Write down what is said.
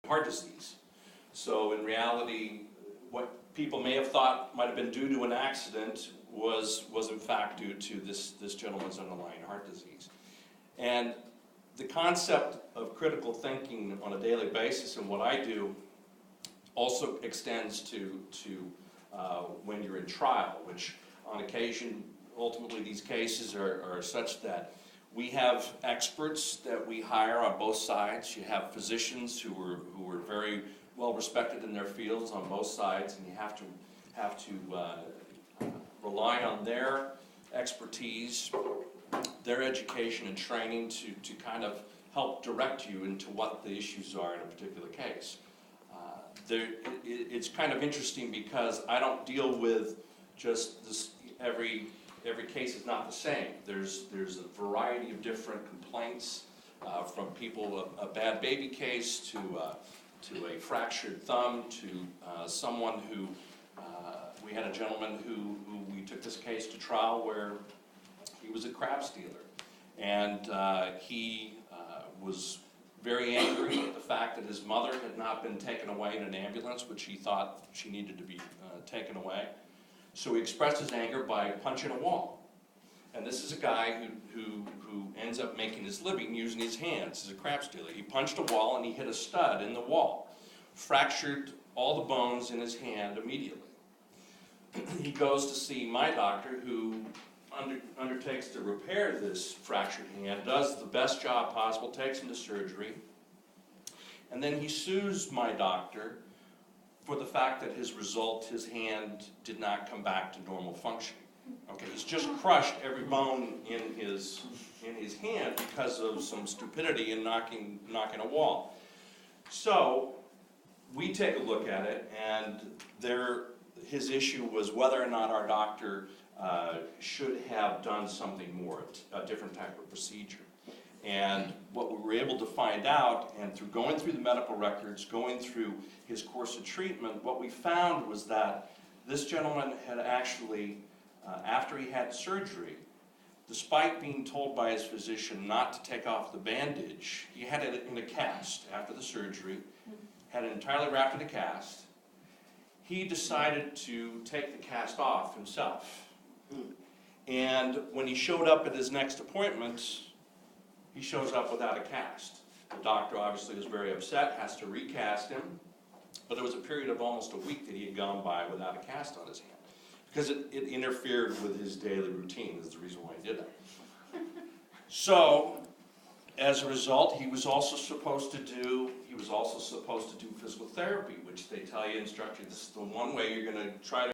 heart disease. So in reality, what people may have thought might have been due to an accident was in fact due to this gentleman's underlying heart disease. And the concept of critical thinking on a daily basis and what I do also extends to when you're in trial, which on occasion, ultimately these cases are such that we have experts that we hire on both sides. You have physicians who are very well respected in their fields on both sides, and you have to rely on their expertise, their education and training to kind of help direct you into what the issues are in a particular case. It's kind of interesting because I don't deal with just this, every case is not the same. There's a variety of different complaints from people, a bad baby case to a fractured thumb to someone who, we had a gentleman who we took this case to trial where he was a crab stealer. And he was very angry at the fact that his mother had not been taken away in an ambulance, which he thought she needed to be taken away. So he expressed his anger by punching a wall. And this is a guy who ends up making his living using his hands as a crab stealer. He punched a wall and he hit a stud in the wall, fractured all the bones in his hand immediately. He goes to see my doctor, who undertakes to repair this fractured hand, does the best job possible, takes him to surgery, and then he sues my doctor for the fact that his hand did not come back to normal function. Okay, he's just crushed every bone in his hand because of some stupidity in knocking a wall. So we take a look at it, and his issue was whether or not our doctor should have done something more, a different type of procedure. And what we were able to find out, and through going through the medical records, going through his course of treatment, what we found was that this gentleman had actually, after he had surgery, despite being told by his physician not to take off the bandage, he had it in a cast after the surgery, had it entirely wrapped in a cast. He decided to take the cast off himself. And when he showed up at his next appointment, he shows up without a cast. The doctor obviously was very upset, has to recast him, but there was a period of almost a week that he had gone by without a cast on his hand, because it interfered with his daily routine, is the reason why he did that. So, as a result, he was also supposed to do physical therapy, which they tell you, instruct you, this is the one way you're going to try to